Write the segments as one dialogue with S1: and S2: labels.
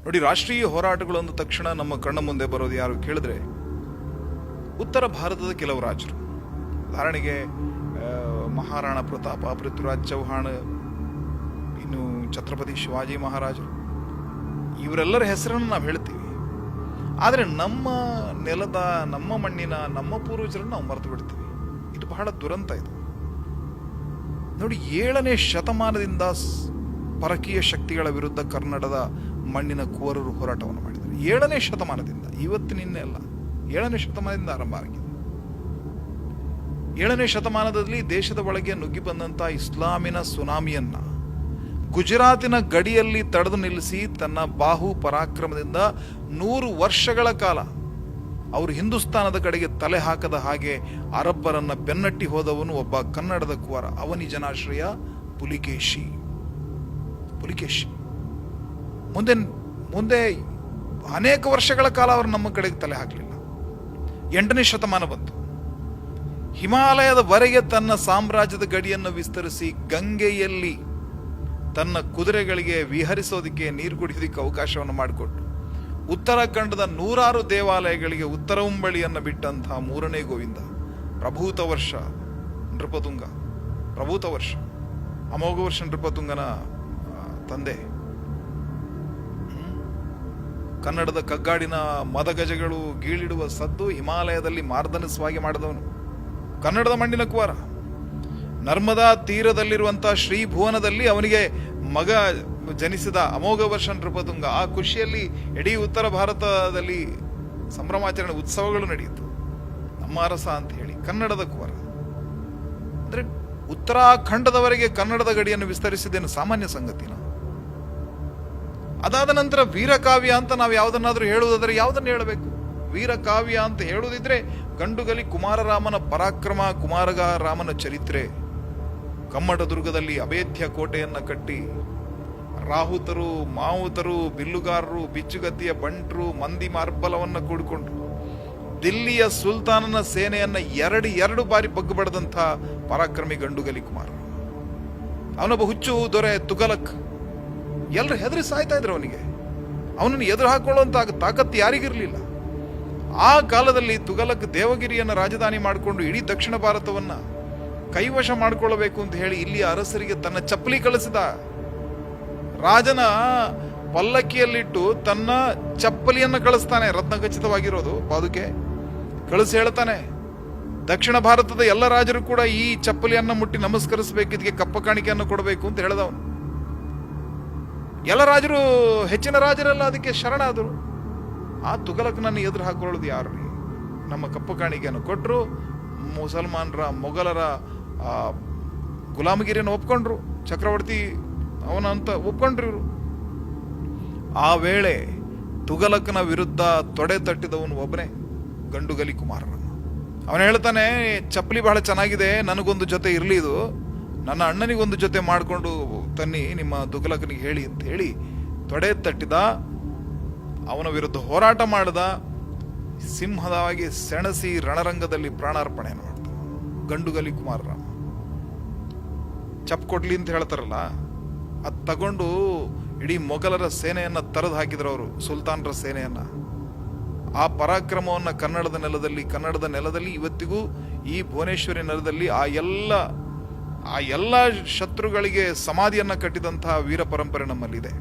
S1: ನೋಡಿ, ರಾಷ್ಟ್ರೀಯ ಹೋರಾಟಗಳು ಅಂದ ತಕ್ಷಣ ನಮ್ಮ ಕಣ್ಣ ಮುಂದೆ ಬರೋದು ಯಾರು ಕೇಳಿದ್ರೆ ಉತ್ತರ ಭಾರತದ ಕೆಲವು ರಾಜರು. ಉದಾಹರಣೆಗೆ ಮಹಾರಾಣಾ ಪ್ರತಾಪ, ಪೃಥ್ವಿರಾಜ್ ಚೌಹಾಣ್, ಇನ್ನು ಛತ್ರಪತಿ ಶಿವಾಜಿ ಮಹಾರಾಜರು, ಇವರೆಲ್ಲರ ಹೆಸರನ್ನು ನಾವು ಹೇಳ್ತೀವಿ. ಆದರೆ ನಮ್ಮ ನೆಲದ, ನಮ್ಮ ಮಣ್ಣಿನ, ನಮ್ಮ ಪೂರ್ವಜರನ್ನು ನಾವು ಮರೆತು ಬಿಡ್ತೀವಿ. ಇದು ಬಹಳ ದುರಂತ. ಇದು ನೋಡಿ, 7ನೇ ಶತಮಾನದಿಂದ ಪರಕೀಯ ಶಕ್ತಿಗಳ ವಿರುದ್ಧ ಕನ್ನಡದ ಮಣ್ಣಿನ ಕುವರರು ಹೋರಾಟವನ್ನು ಮಾಡಿದ್ದಾರೆ. 7ನೇ ಶತಮಾನದಿಂದ, ಇವತ್ತು ನಿನ್ನೆ ಅಲ್ಲ, 7ನೇ ಶತಮಾನದಿಂದ ಆರಂಭ ಆಗಿದೆ. 7ನೇ ಶತಮಾನದಲ್ಲಿ ದೇಶದ ಒಳಗೆ ನುಗ್ಗಿ ಬಂದಂತಹ ಇಸ್ಲಾಮಿನ ಸುನಾಮಿಯನ್ನ ಗುಜರಾತಿನ ಗಡಿಯಲ್ಲಿ ತಡೆದು ನಿಲ್ಲಿಸಿ ತನ್ನ ಬಾಹು ಪರಾಕ್ರಮದಿಂದ 100 ವರ್ಷಗಳ ಕಾಲ ಅವರು ಹಿಂದೂಸ್ತಾನದ ಕಡೆಗೆ ತಲೆ ಹಾಕದ ಹಾಗೆ ಅರಬ್ಬರನ್ನ ಬೆನ್ನಟ್ಟಿ ಹೋದವನು ಒಬ್ಬ ಕನ್ನಡದ ಕುವರ, ಅವನಿ ಜನಾಶ್ರಯ ಪುಲಿಕೇಶಿ. ಮುಂದೆ ಅನೇಕ ವರ್ಷಗಳ ಕಾಲ ಅವರು ನಮ್ಮ ಕಡೆಗೆ ತಲೆ ಹಾಕಲಿಲ್ಲ. 8ನೇ ಶತಮಾನ ಬಂತು. ಹಿಮಾಲಯದವರೆಗೆ ತನ್ನ ಸಾಮ್ರಾಜ್ಯದ ಗಡಿಯನ್ನು ವಿಸ್ತರಿಸಿ ಗಂಗೆಯಲ್ಲಿ ತನ್ನ ಕುದುರೆಗಳಿಗೆ ವಿಹರಿಸೋದಕ್ಕೆ, ನೀರು ಕುಡಿಯೋದಕ್ಕೆ ಅವಕಾಶವನ್ನು ಮಾಡಿಕೊಟ್ಟು ಉತ್ತರಾಖಂಡದ 100 ದೇವಾಲಯಗಳಿಗೆ ಉತ್ತರ ಉಂಬಳಿಯನ್ನು ಬಿಟ್ಟಂತಹ 3ನೇ ಗೋವಿಂದ, ಪ್ರಭೂತ ವರ್ಷ ಅಮೋಘ ವರ್ಷ ನೃಪತುಂಗನ ತಂದೆ, ಕನ್ನಡದ ಕಗ್ಗಾಡಿನ ಮದಗಜಗಳು ಗೀಳಿಡುವ ಸದ್ದು ಹಿಮಾಲಯದಲ್ಲಿ ಮಾರ್ದನಸ್ವಾಗಿ ಮಾಡಿದವನು, ಕನ್ನಡದ ಮಣ್ಣಿನ ಕುವರ. ನರ್ಮದಾ ತೀರದಲ್ಲಿರುವಂತಹ ಶ್ರೀಭುವನದಲ್ಲಿ ಅವನಿಗೆ ಮಗ ಜನಿಸಿದ ಅಮೋಘ ವರ್ಷ ನೃಪತುಂಗ. ಆ ಖುಷಿಯಲ್ಲಿ ಇಡೀ ಉತ್ತರ ಭಾರತದಲ್ಲಿ ಸಂಭ್ರಮಾಚರಣೆ, ಉತ್ಸವಗಳು ನಡೆಯಿತು. ನಮ್ಮ ಅರಸ ಅಂತ ಹೇಳಿ ಕನ್ನಡದ ಕುವರ. ಅಂದ್ರೆ ಉತ್ತರಾಖಂಡದವರೆಗೆ ಕನ್ನಡದ ಗಡಿಯನ್ನು ವಿಸ್ತರಿಸಿದ್ದೇನು ಸಾಮಾನ್ಯ ಸಂಗತಿನ? ಅದಾದ ನಂತರ ವೀರಕಾವ್ಯ ಅಂತ ನಾವು ಯಾವುದನ್ನಾದ್ರೂ ಹೇಳುವುದಾದ್ರೆ ಯಾವುದನ್ನು ಹೇಳಬೇಕು? ವೀರಕಾವ್ಯ ಅಂತ ಹೇಳುವುದಿದ್ರೆ ಗಂಡುಗಲಿ ಕುಮಾರರಾಮನ ಪರಾಕ್ರಮ, ಕುಮಾರರಾಮನ ಚರಿತ್ರೆ. ಕಮ್ಮಟದುರ್ಗದಲ್ಲಿ ಅಭೇದ್ಯ ಕೋಟೆಯನ್ನ ಕಟ್ಟಿ ರಾಹುತರು, ಮಾವುತರು, ಬಿಲ್ಲುಗಾರರು, ಬಿಚ್ಚುಗತ್ತಿಯ ಬಂಟ್ರು, ಮಂದಿ ಮಾರ್ಬಲವನ್ನ ಕೂಡಿಕೊಂಡ್ರು. ದಿಲ್ಲಿಯ ಸುಲ್ತಾನನ ಸೇನೆಯನ್ನ ಎರಡು ಬಾರಿ ಬಗ್ಗು ಬಡದಂಥ ಪರಾಕ್ರಮಿ ಗಂಡುಗಲಿ ಕುಮಾರ. ಅವನೊಬ್ಬ ಹುಚ್ಚು ದೊರೆ ತುಘಲಕ್. ಎಲ್ಲರೂ ಹೆದರಿ ಸಾಯ್ತಾ ಇದ್ರು ಅವನಿಗೆ. ಅವನನ್ನು ಎದುರು ಹಾಕೊಳ್ಳುವಂತ ತಾಕತ್ತು ಯಾರಿಗಿರಲಿಲ್ಲ. ಆ ಕಾಲದಲ್ಲಿ ತುಘಲಕ್ ದೇವಗಿರಿಯನ್ನು ರಾಜಧಾನಿ ಮಾಡಿಕೊಂಡು ಇಡೀ ದಕ್ಷಿಣ ಭಾರತವನ್ನ ಕೈವಶ ಮಾಡಿಕೊಳ್ಳಬೇಕು ಅಂತ ಹೇಳಿ ಇಲ್ಲಿಯ ಅರಸರಿಗೆ ತನ್ನ ಚಪ್ಪಲಿ ಕಳಿಸಿದ. ರಾಜನ ಪಲ್ಲಕ್ಕಿಯಲ್ಲಿಟ್ಟು ತನ್ನ ಚಪ್ಪಲಿಯನ್ನು ಕಳಿಸ್ತಾನೆ, ರತ್ನಖಚಿತವಾಗಿರೋದು ಪಾದುಕೆ ಕಳಿಸಿ ಹೇಳ್ತಾನೆ, ದಕ್ಷಿಣ ಭಾರತದ ಎಲ್ಲ ರಾಜರು ಕೂಡ ಈ ಚಪ್ಪಲಿಯನ್ನ ಮುಟ್ಟಿ ನಮಸ್ಕರಿಸಬೇಕು, ಇದಕ್ಕೆ ಕಪ್ಪ ಕಾಣಿಕೆಯನ್ನು ಕೊಡಬೇಕು ಅಂತ ಹೇಳಿದವನು. ಎಲ್ಲ ರಾಜರು, ಹೆಚ್ಚಿನ ರಾಜರೆಲ್ಲ ಅದಕ್ಕೆ ಶರಣಾದರು. ಆ ತುಘಲಕ್ನನ್ನು ಎದುರು ಹಾಕೊಳ್ಳೋದು ಯಾರು? ನಮ್ಮ ಕಪ್ಪು ಕಾಣಿಕೆಯನ್ನು ಕೊಟ್ಟರು. ಮುಸಲ್ಮಾನರ, ಮೊಘಲರ ಗುಲಾಮಗಿರಿಯನ್ನು ಒಪ್ಕೊಂಡ್ರು. ಚಕ್ರವರ್ತಿ ಅವನ ಅಂತ ಒಪ್ಕೊಂಡ್ರು ಇವರು. ಆ ವೇಳೆ ತುಘಲಕ್ನ ವಿರುದ್ಧ ತೊಡೆ ತಟ್ಟಿದವನು ಒಬ್ಬನೇ, ಗಂಡುಗಲಿ ಕುಮಾರರನ್ನು. ಅವನು ಹೇಳ್ತಾನೆ, ಚಪ್ಪಲಿ ಬಹಳ ಚೆನ್ನಾಗಿದೆ, ನನಗೊಂದು ಜೊತೆ ಇರಲಿ, ಇದು ನನ್ನ ಅಣ್ಣನಿಗೊಂದು ಜೊತೆ ಮಾಡಿಕೊಂಡು ತನ್ನಿ, ನಿಮ್ಮ ತುಘಲಕ್ನಿಗೆ ಹೇಳಿ ಅಂತ ಹೇಳಿ ತೊಡೆ ತಟ್ಟಿದ. ಅವನ ವಿರುದ್ಧ ಹೋರಾಟ ಮಾಡಿದ. ಸಿಂಹದವಾಗಿ ಸೆಣಸಿ ರಣರಂಗದಲ್ಲಿ ಪ್ರಾಣಾರ್ಪಣೆಯನ್ನು ಮಾಡ್ತಾನೆ ಗಂಡುಗಲಿ ಕುಮಾರರಾಮ. ಚಪ್ ಕೊಡ್ಲಿ ಅಂತ ಹೇಳ್ತಾರಲ್ಲ, ಅದು ತಗೊಂಡು ಇಡೀ ಮೊಘಲರ ಸೇನೆಯನ್ನ ತರದು ಹಾಕಿದ್ರು ಅವರು, ಸುಲ್ತಾನರ ಸೇನೆಯನ್ನ. ಆ ಪರಾಕ್ರಮವನ್ನ ಕನ್ನಡದ ನೆಲದಲ್ಲಿ ಇವತ್ತಿಗೂ ಈ ಭುವನೇಶ್ವರಿ ನೆಲದಲ್ಲಿ ಆ ಎಲ್ಲ ಶತ್ರುಗಳಿಗೆ ಸಮಾಧಿಯನ್ನ ಕಟ್ಟಿದಂತಹ ವೀರ ಪರಂಪರೆ ನಮ್ಮಲ್ಲಿದೆ.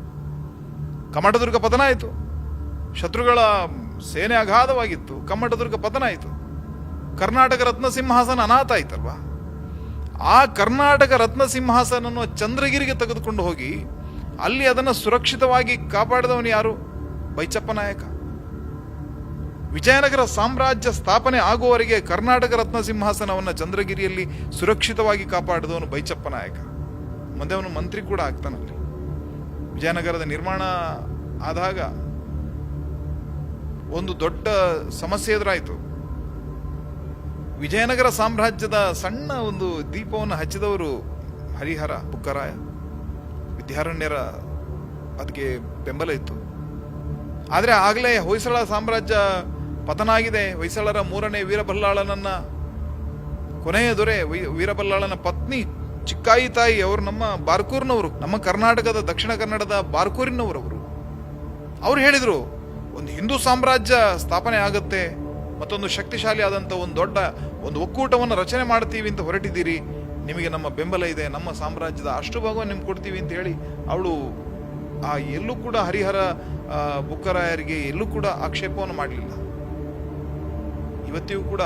S1: ಕಮ್ಮಟದುರ್ಗ ಪತನ ಆಯಿತು, ಶತ್ರುಗಳ ಸೇನೆ ಅಗಾಧವಾಗಿತ್ತು. ಕಮ್ಮಟದುರ್ಗ ಪತನ ಆಯಿತು. ಕರ್ನಾಟಕ ರತ್ನ ಸಿಂಹಾಸನ ಅನಾಥ ಆಯ್ತಲ್ವಾ? ಆ ಕರ್ನಾಟಕ ರತ್ನ ಸಿಂಹಾಸನ ಚಂದ್ರಗಿರಿಗೆ ತೆಗೆದುಕೊಂಡು ಹೋಗಿ ಅಲ್ಲಿ ಅದನ್ನು ಸುರಕ್ಷಿತವಾಗಿ ಕಾಪಾಡಿದವನು ಯಾರು? ಬೈಚಪ್ಪ ನಾಯಕ. ವಿಜಯನಗರ ಸಾಮ್ರಾಜ್ಯ ಸ್ಥಾಪನೆ ಆಗುವವರೆಗೆ ಕರ್ನಾಟಕ ರತ್ನ ಸಿಂಹಾಸನವನ್ನು ಚಂದ್ರಗಿರಿಯಲ್ಲಿ ಸುರಕ್ಷಿತವಾಗಿ ಕಾಪಾಡಿದವನು ಬೈಚಪ್ಪ ನಾಯಕ. ಮುಂದೆ ಅವನು ಮಂತ್ರಿ ಕೂಡ ಆಗ್ತಾನಲ್ಲಿ. ವಿಜಯನಗರದ ನಿರ್ಮಾಣ ಆದಾಗ ಒಂದು ದೊಡ್ಡ ಸಮಸ್ಯೆ ಎದುರಾಯಿತು. ವಿಜಯನಗರ ಸಾಮ್ರಾಜ್ಯದ ಸಣ್ಣ ಒಂದು ದೀಪವನ್ನು ಹಚ್ಚಿದವರು ಹರಿಹರ, ಬುಕ್ಕರಾಯ, ವಿದ್ಯಾರಣ್ಯರ ಅದಕ್ಕೆ ಬೆಂಬಲ ಇತ್ತು. ಆದರೆ ಆಗಲೇ ಹೊಯ್ಸಳ ಸಾಮ್ರಾಜ್ಯ ಪತನ ಆಗಿದೆ. ಹೊಯ್ಸಳರ 3ನೇ ವೀರಬಲ್ಲಾಳನನ್ನ, ಕೊನೆಯ ದೊರೆ ವೀರಬಲ್ಲಾಳನ ಪತ್ನಿ ಚಿಕ್ಕಾಯಿ ತಾಯಿ ಅವರು ನಮ್ಮ ಬಾರ್ಕೂರಿನವರು, ನಮ್ಮ ಕರ್ನಾಟಕದ ದಕ್ಷಿಣ ಕನ್ನಡದ ಬಾರ್ಕೂರಿನವರು ಅವರು. ಅವ್ರು ಹೇಳಿದರು, ಒಂದು ಹಿಂದೂ ಸಾಮ್ರಾಜ್ಯ ಸ್ಥಾಪನೆ ಆಗುತ್ತೆ, ಮತ್ತೊಂದು ಶಕ್ತಿಶಾಲಿ ಆದಂಥ ಒಂದು ಒಕ್ಕೂಟವನ್ನು ರಚನೆ ಮಾಡ್ತೀವಿ ಅಂತ ಹೊರಟಿದ್ದೀರಿ, ನಿಮಗೆ ನಮ್ಮ ಬೆಂಬಲ ಇದೆ, ನಮ್ಮ ಸಾಮ್ರಾಜ್ಯದ ಅಷ್ಟು ಭಾಗವನ್ನು ನಿಮ್ಗೆ ಕೊಡ್ತೀವಿ ಅಂತ ಹೇಳಿ ಅವಳು ಎಲ್ಲೂ ಕೂಡ ಹರಿಹರ ಬುಕ್ಕರಾಯರಿಗೆ ಎಲ್ಲೂ ಕೂಡ ಆಕ್ಷೇಪವನ್ನು ಮಾಡಲಿಲ್ಲ. ಇವತ್ತಿಗೂ ಕೂಡ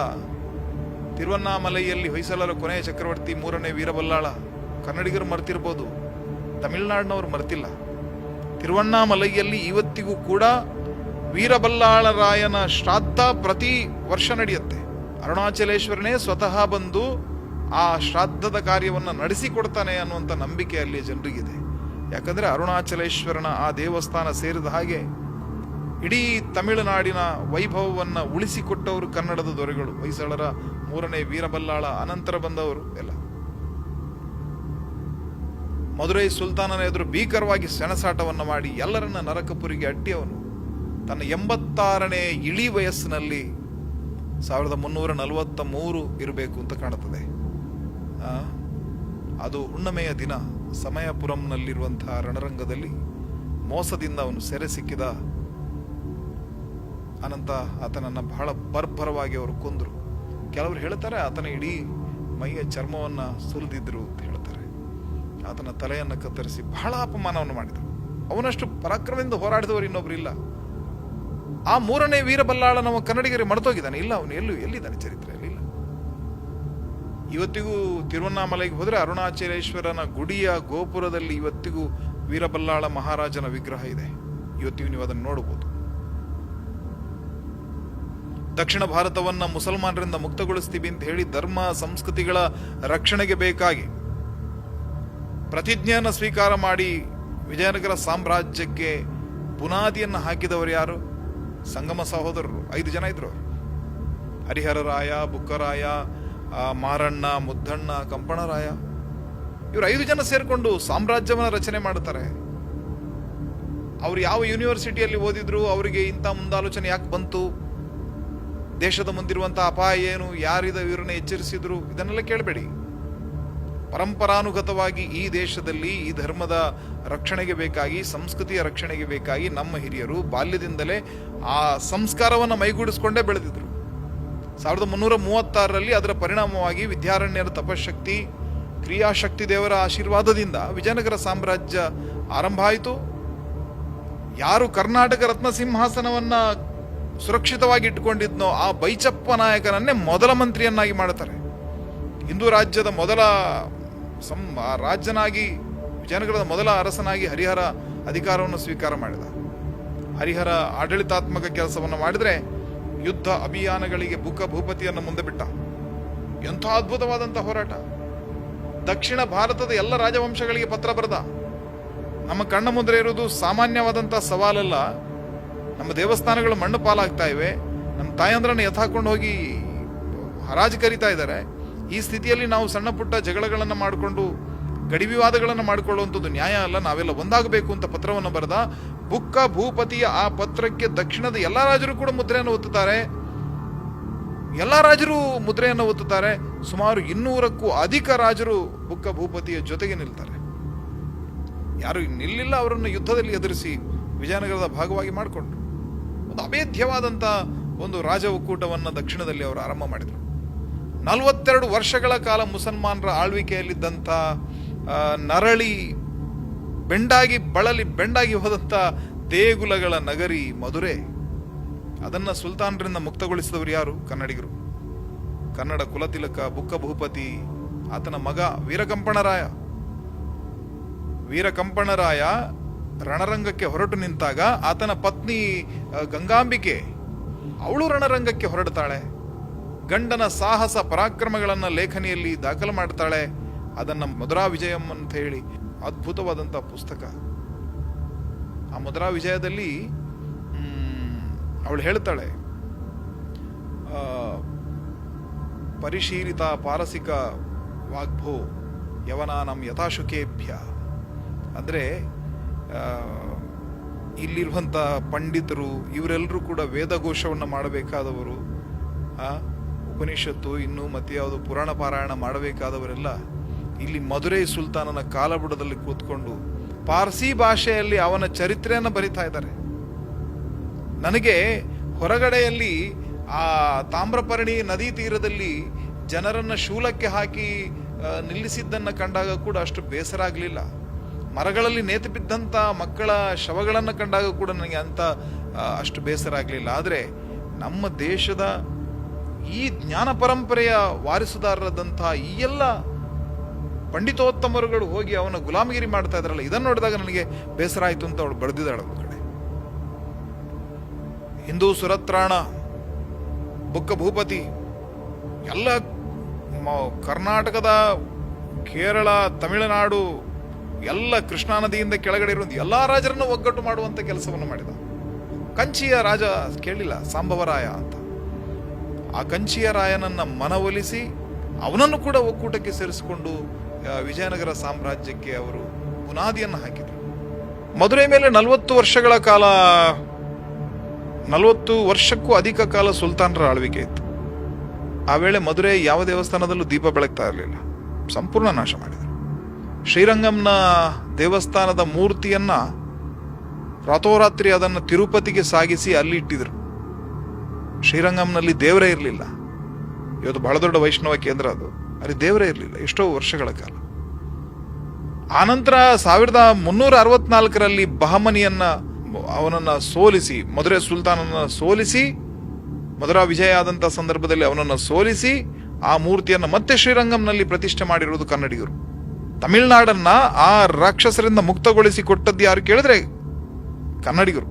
S1: ತಿರುವಣ್ಣಾಮಲೈಯಲ್ಲಿ ಹೊಯ್ಸಳರ ಕೊನೆಯ ಚಕ್ರವರ್ತಿ 3ನೇ ವೀರಬಲ್ಲಾಳ, ಕನ್ನಡಿಗರು ಮರ್ತಿರ್ಬೋದು, ತಮಿಳುನಾಡಿನವರು ಮರ್ತಿಲ್ಲ. ತಿರುವಣ್ಣಾಮಲೈಯಲ್ಲಿ ಇವತ್ತಿಗೂ ಕೂಡ ವೀರಬಲ್ಲಾಳರಾಯನ ಶ್ರಾದ್ದ ಪ್ರತಿ ವರ್ಷ ನಡೆಯುತ್ತೆ. ಅರುಣಾಚಲೇಶ್ವರನೇ ಸ್ವತಃ ಬಂದು ಆ ಶ್ರಾದ್ದದ ಕಾರ್ಯವನ್ನು ನಡೆಸಿಕೊಡ್ತಾನೆ ಅನ್ನುವಂಥ ನಂಬಿಕೆ ಅಲ್ಲಿ ಜನರಿಗಿದೆ. ಯಾಕಂದರೆ ಅರುಣಾಚಲೇಶ್ವರನ ಆ ದೇವಸ್ಥಾನ ಸೇರಿದ ಹಾಗೆ ಇಡೀ ತಮಿಳುನಾಡಿನ ವೈಭವವನ್ನು ಉಳಿಸಿಕೊಟ್ಟವರು ಕನ್ನಡದ ದೊರೆಗಳು, ಹೊಯ್ಸಳರ 3ನೇ ವೀರಬಲ್ಲಾಳ ಅನಂತರ ಬಂದವರು ಎಲ್ಲ. ಮದುರೈ ಸುಲ್ತಾನನ ಎದುರು ಭೀಕರವಾಗಿ ಸೆಣಸಾಟವನ್ನು ಮಾಡಿ ಎಲ್ಲರನ್ನ ನರಕಪುರಿಗೆ ಅಟ್ಟಿಯವನು ತನ್ನ 86ನೇ ಇಳಿ ವಯಸ್ಸಿನಲ್ಲಿ 1343 ಇರಬೇಕು ಅಂತ ಕಾಣುತ್ತದೆ. ಅದು ಹುಣ್ಣಿಮೆಯ ದಿನ ಸಮಯಪುರಂನಲ್ಲಿರುವಂತಹ ರಣರಂಗದಲ್ಲಿ ಮೋಸದಿಂದ ಅವನು ಸೆರೆ ಸಿಕ್ಕಿದ. ಅನಂತ ಆತನನ್ನು ಬಹಳ ಬರ್ಬರವಾಗಿ ಅವರು ಕೊಂದರು. ಕೆಲವರು ಹೇಳ್ತಾರೆ ಆತನ ಇಡೀ ಮೈಯ ಚರ್ಮವನ್ನು ಸುಲಿದಿದ್ರು ಅಂತ ಹೇಳ್ತಾರೆ. ಆತನ ತಲೆಯನ್ನು ಕತ್ತರಿಸಿ ಬಹಳ ಅಪಮಾನವನ್ನು ಮಾಡಿದರು. ಅವನಷ್ಟು ಪರಾಕ್ರಮದಿಂದ ಹೋರಾಡಿದವರು ಇನ್ನೊಬ್ರು ಇಲ್ಲ. ಆ 3ನೇ ವೀರಬಲ್ಲಾಳ ನಮ್ಮ ಕನ್ನಡಿಗರಿಗೆ ಮರೆತೋಗಿದ್ದಾನೆ. ಇಲ್ಲ, ಅವನು ಎಲ್ಲಿದ್ದಾನೆ ಚರಿತ್ರೆಯಲ್ಲಿ ಇಲ್ಲ. ಇವತ್ತಿಗೂ ತಿರುವಣ್ಣಾಮಲೈಗೆ ಹೋದರೆ ಅರುಣಾಚಲೇಶ್ವರನ ಗುಡಿಯ ಗೋಪುರದಲ್ಲಿ ಇವತ್ತಿಗೂ ವೀರಬಲ್ಲಾಳ ಮಹಾರಾಜನ ವಿಗ್ರಹ ಇದೆ. ಇವತ್ತಿಗೂ ನೀವು ಅದನ್ನು ನೋಡಬಹುದು. ದಕ್ಷಿಣ ಭಾರತವನ್ನ ಮುಸಲ್ಮಾನರಿಂದ ಮುಕ್ತಗೊಳಿಸ್ತೀವಿ ಅಂತ ಹೇಳಿ ಧರ್ಮ ಸಂಸ್ಕೃತಿಗಳ ರಕ್ಷಣೆಗೆ ಬೇಕಾಗಿ ಪ್ರತಿಜ್ಞೆಯನ್ನು ಸ್ವೀಕಾರ ಮಾಡಿ ವಿಜಯನಗರ ಸಾಮ್ರಾಜ್ಯಕ್ಕೆ ಬುನಾದಿಯನ್ನು ಹಾಕಿದವರು ಯಾರು? ಸಂಗಮ ಸಹೋದರರು 5 ಜನ ಇದ್ರು. ಹರಿಹರರಾಯ, ಬುಕ್ಕರಾಯ, ಮಾರಣ್ಣ, ಮುದ್ದಣ್ಣ, ಕಂಪಣರಾಯ, ಇವರು 5 ಜನ ಸೇರ್ಕೊಂಡು ಸಾಮ್ರಾಜ್ಯವನ್ನು ರಚನೆ ಮಾಡುತ್ತಾರೆ. ಅವ್ರು ಯಾವ ಯೂನಿವರ್ಸಿಟಿಯಲ್ಲಿ ಓದಿದ್ರು, ಅವರಿಗೆ ಇಂಥ ಮುಂದಾಲೋಚನೆ ಯಾಕೆ ಬಂತು, ದೇಶದ ಮುಂದಿರುವಂತಹ ಅಪಾಯ ಏನು, ಯಾರಿದ ಇವರನ್ನ ಎಚ್ಚರಿಸಿದ್ರು, ಇದನ್ನೆಲ್ಲ ಕೇಳಬೇಡಿ. ಪರಂಪರಾನುಗತವಾಗಿ ಈ ದೇಶದಲ್ಲಿ ಈ ಧರ್ಮದ ರಕ್ಷಣೆಗೆ ಬೇಕಾಗಿ, ಸಂಸ್ಕೃತಿಯ ರಕ್ಷಣೆಗೆ ಬೇಕಾಗಿ ನಮ್ಮ ಹಿರಿಯರು ಬಾಲ್ಯದಿಂದಲೇ ಆ ಸಂಸ್ಕಾರವನ್ನು ಮೈಗೂಡಿಸ್ಕೊಂಡೇ ಬೆಳೆದಿದ್ರು. 1336ರಲ್ಲಿ ಅದರ ಪರಿಣಾಮವಾಗಿ ವಿದ್ಯಾರಣ್ಯರ ತಪಶಕ್ತಿ, ಕ್ರಿಯಾಶಕ್ತಿ ದೇವರ ಆಶೀರ್ವಾದದಿಂದ ವಿಜಯನಗರ ಸಾಮ್ರಾಜ್ಯ ಆರಂಭ ಆಯಿತು. ಯಾರು ಕರ್ನಾಟಕ ರತ್ನ ಸಿಂಹಾಸನವನ್ನ ಸುರಕ್ಷಿತವಾಗಿ ಇಟ್ಟುಕೊಂಡಿದ್ನೋ ಆ ಬೈಚಪ್ಪ ನಾಯಕನನ್ನೇ ಮೊದಲ ಮಂತ್ರಿಯನ್ನಾಗಿ ಮಾಡುತ್ತಾರೆ. ಹಿಂದೂ ರಾಜ್ಯದ ಮೊದಲ ರಾಜ್ಯನಾಗಿ, ವಿಜಯನಗರದ ಮೊದಲ ಅರಸನಾಗಿ ಹರಿಹರ ಅಧಿಕಾರವನ್ನು ಸ್ವೀಕಾರ ಮಾಡಿದ. ಹರಿಹರ ಆಡಳಿತಾತ್ಮಕ ಕೆಲಸವನ್ನು ಮಾಡಿದರೆ ಯುದ್ಧ ಅಭಿಯಾನಗಳಿಗೆ ಬುಕ್ಕ ಭೂಪತಿಯನ್ನು ಮುಂದೆ ಬಿಟ್ಟ. ಎಂಥ ಅದ್ಭುತವಾದಂಥ ಹೋರಾಟ. ದಕ್ಷಿಣ ಭಾರತದ ಎಲ್ಲ ರಾಜವಂಶಗಳಿಗೆ ಪತ್ರ ಬರೆದ. ನಮ್ಮ ಕಣ್ಣ ಮುಂದೆ ಇರುವುದು ಸಾಮಾನ್ಯವಾದಂಥ ಸವಾಲಲ್ಲ. ನಮ್ಮ ದೇವಸ್ಥಾನಗಳು ಮಣ್ಣು ಪಾಲಾಗ್ತಾ ಇವೆ, ನಮ್ಮ ತಾಯಂದ್ರನ್ನ ಎತ್ತಾಕೊಂಡು ಹೋಗಿ ಹರಾಜು ಕರೀತಾ ಇದ್ದಾರೆ. ಈ ಸ್ಥಿತಿಯಲ್ಲಿ ನಾವು ಸಣ್ಣ ಪುಟ್ಟ ಜಗಳಗಳನ್ನು ಮಾಡಿಕೊಂಡು ಗಡಿ ವಿವಾದಗಳನ್ನು ಮಾಡಿಕೊಳ್ಳುವಂಥದ್ದು ನ್ಯಾಯ ಅಲ್ಲ, ನಾವೆಲ್ಲ ಒಂದಾಗಬೇಕು ಅಂತ ಪತ್ರವನ್ನು ಬರೆದ. ಬುಕ್ಕ ಭೂಪತಿಯ ಆ ಪತ್ರಕ್ಕೆ ದಕ್ಷಿಣದ ಎಲ್ಲ ರಾಜರು ಕೂಡ ಮುದ್ರೆಯನ್ನು ಒತ್ತುತ್ತಾರೆ. ಎಲ್ಲ ರಾಜರು ಮುದ್ರೆಯನ್ನು ಒತ್ತುತ್ತಾರೆ. ಸುಮಾರು 200ಕ್ಕೂ ಅಧಿಕ ರಾಜರು ಬುಕ್ಕ ಭೂಪತಿಯ ಜೊತೆಗೆ ನಿಲ್ತಾರೆ. ಯಾರು ನಿಲ್ಲಿಲ್ಲ, ಅವರನ್ನು ಯುದ್ಧದಲ್ಲಿ ಎದುರಿಸಿ ವಿಜಯನಗರದ ಭಾಗವಾಗಿ ಮಾಡಿಕೊಂಡ್ರು. ಒಂದು ಅಭೇದ್ಯವಾದಂಥ ಒಂದು ರಾಜ ಒಕ್ಕೂಟವನ್ನು ದಕ್ಷಿಣದಲ್ಲಿ ಅವರು ಆರಂಭ ಮಾಡಿದರು. 42 ವರ್ಷಗಳ ಕಾಲ ಮುಸಲ್ಮಾನರ ಆಳ್ವಿಕೆಯಲ್ಲಿದ್ದಂಥ ನರಳಿ ಬೆಂಡಾಗಿ ಹೋದಂಥ ದೇಗುಲಗಳ ನಗರಿ ಮಧುರೆ, ಅದನ್ನು ಸುಲ್ತಾನರಿಂದ ಮುಕ್ತಗೊಳಿಸಿದವರು ಯಾರು? ಕನ್ನಡಿಗರು. ಕನ್ನಡ ಕುಲತಿಲಕ ಬುಕ್ಕ ಭೂಪತಿ, ಆತನ ಮಗ ವೀರಕಂಪಣರಾಯ ರಣರಂಗಕ್ಕೆ ಹೊರಟು ನಿಂತಾಗ ಆತನ ಪತ್ನಿ ಗಂಗಾಂಬಿಕೆ ಅವಳು ರಣರಂಗಕ್ಕೆ ಹೊರಡ್ತಾಳೆ. ಗಂಡನ ಸಾಹಸ ಪರಾಕ್ರಮಗಳನ್ನು ಲೇಖನಿಯಲ್ಲಿ ದಾಖಲು ಮಾಡ್ತಾಳೆ. ಅದನ್ನು ಮಧುರಾ ವಿಜಯಂ ಅಂತ ಹೇಳಿ ಅದ್ಭುತವಾದಂಥ ಪುಸ್ತಕ. ಆ ಮಧುರಾ ವಿಜಯದಲ್ಲಿ ಅವಳು ಹೇಳ್ತಾಳೆ, ಪರಿಶೀಲಿತ ಪಾರಸಿಕ ವಾಗ್ಭೋ ಯವನಾನಂ ಯಥಾಶುಕೇಭ್ಯ. ಅಂದರೆ ಇಲ್ಲಿರುವಂಥ ಪಂಡಿತರು ಇವರೆಲ್ಲರೂ ಕೂಡ ವೇದಘೋಷವನ್ನು ಮಾಡಬೇಕಾದವರು, ಉಪನಿಷತ್ತು ಇನ್ನು ಮತ್ತೆ ಯಾವುದು ಪುರಾಣ ಪಾರಾಯಣ ಮಾಡಬೇಕಾದವರೆಲ್ಲ ಇಲ್ಲಿ ಮಧುರೈ ಸುಲ್ತಾನನ ಕಾಲಬುಡದಲ್ಲಿ ಕೂತ್ಕೊಂಡು ಪಾರ್ಸಿ ಭಾಷೆಯಲ್ಲಿ ಅವನ ಚರಿತ್ರೆಯನ್ನು ಬರಿತಾ ಇದ್ದಾರೆ. ನನಗೆ ಹೊರಗಡೆಯಲ್ಲಿ ಆ ತಾಮ್ರಪರ್ಣಿ ನದಿ ತೀರದಲ್ಲಿ ಜನರನ್ನ ಶೂಲಕ್ಕೆ ಹಾಕಿ ನಿಲ್ಲಿಸಿದ್ದನ್ನು ಕಂಡಾಗ ಕೂಡ ಅಷ್ಟು ಬೇಸರ ಆಗಲಿಲ್ಲ. ಮರಗಳಲ್ಲಿ ನೇತು ಬಿದ್ದಂಥ ಮಕ್ಕಳ ಶವಗಳನ್ನು ಕಂಡಾಗ ಕೂಡ ನನಗೆ ಅಷ್ಟು ಬೇಸರ ಆಗಲಿಲ್ಲ. ಆದರೆ ನಮ್ಮ ದೇಶದ ಈ ಜ್ಞಾನ ಪರಂಪರೆಯ ವಾರಿಸುದಾರರಾದಂಥ ಈ ಎಲ್ಲ ಪಂಡಿತೋತ್ತಮರುಗಳು ಹೋಗಿ ಅವನ ಗುಲಾಮಗಿರಿ ಮಾಡ್ತಾ ಇದ್ರಲ್ಲ, ಇದನ್ನು ನೋಡಿದಾಗ ನನಗೆ ಬೇಸರ ಆಯಿತು ಅಂತ ಅವಳು ಬರೆದಿದ್ದಾಳೆ ಒಂದು ಕಡೆ. ಹಿಂದೂ ಸುರತ್ರಾಣ, ಬುಕ್ಕ ಭೂಪತಿ ಎಲ್ಲ ಕರ್ನಾಟಕದ, ಕೇರಳ, ತಮಿಳುನಾಡು ಎಲ್ಲ ಕೃಷ್ಣಾ ನದಿಯಿಂದ ಕೆಳಗಡೆ ಇರುವ ಎಲ್ಲ ರಾಜರನ್ನು ಒಗ್ಗಟ್ಟು ಮಾಡುವಂತ ಕೆಲಸವನ್ನು ಮಾಡಿದ. ಕಂಚಿಯ ರಾಜ ಕೇಳಿಲ್ಲ, ಸಾಂಬವರಾಯ ಅಂತ. ಆ ಕಂಚಿಯ ರಾಯನನ್ನ ಮನವೊಲಿಸಿ ಅವನನ್ನು ಕೂಡ ಒಕ್ಕೂಟಕ್ಕೆ ಸೇರಿಸಿಕೊಂಡು ವಿಜಯನಗರ ಸಾಮ್ರಾಜ್ಯಕ್ಕೆ ಅವರು ಬುನಾದಿಯನ್ನು ಹಾಕಿದರು. ಮಧುರೆ ಮೇಲೆ 40 ವರ್ಷಗಳ ಕಾಲ, 40 ವರ್ಷಕ್ಕೂ ಅಧಿಕ ಕಾಲ ಸುಲ್ತಾನರ ಆಳ್ವಿಕೆ ಇತ್ತು. ಆ ವೇಳೆ ಮಧುರೆ ಯಾವ ದೇವಸ್ಥಾನದಲ್ಲೂ ದೀಪ ಬೆಳಗ್ತಾ ಇರಲಿಲ್ಲ, ಸಂಪೂರ್ಣ ನಾಶ ಮಾಡಿದರು. ಶ್ರೀರಂಗಂನ ದೇವಸ್ಥಾನದ ಮೂರ್ತಿಯನ್ನ ರಾತ್ರೋರಾತ್ರಿ ಅದನ್ನು ತಿರುಪತಿಗೆ ಸಾಗಿಸಿ ಅಲ್ಲಿ ಇಟ್ಟಿದ್ರು. ಶ್ರೀರಂಗಂನಲ್ಲಿ ದೇವರೇ ಇರಲಿಲ್ಲ. ಇವತ್ತು ಬಹಳ ದೊಡ್ಡ ವೈಷ್ಣವ ಕೇಂದ್ರ ಅದು, ಅಲ್ಲಿ ದೇವರೇ ಇರಲಿಲ್ಲ ಎಷ್ಟೋ ವರ್ಷಗಳ ಕಾಲ. ಆನಂತರ 1364ರಲ್ಲಿ ಬಹಮನಿಯನ್ನ ಅವನನ್ನ ಸೋಲಿಸಿ, ಮಧುರೆ ಸುಲ್ತಾನನ್ನ ಸೋಲಿಸಿ, ಮಧುರಾ ವಿಜಯ ಆದಂತಹ ಸಂದರ್ಭದಲ್ಲಿ ಅವನನ್ನು ಸೋಲಿಸಿ ಆ ಮೂರ್ತಿಯನ್ನು ಮತ್ತೆ ಶ್ರೀರಂಗಂನಲ್ಲಿ ಪ್ರತಿಷ್ಠೆ ಮಾಡಿರುವುದು ಕನ್ನಡಿಗರು. ತಮಿಳುನಾಡನ್ನ ಆ ರಾಕ್ಷಸರಿಂದ ಮುಕ್ತಗೊಳಿಸಿ ಕೊಟ್ಟದ್ದು ಯಾರು ಕೇಳಿದ್ರೆ ಕನ್ನಡಿಗರು.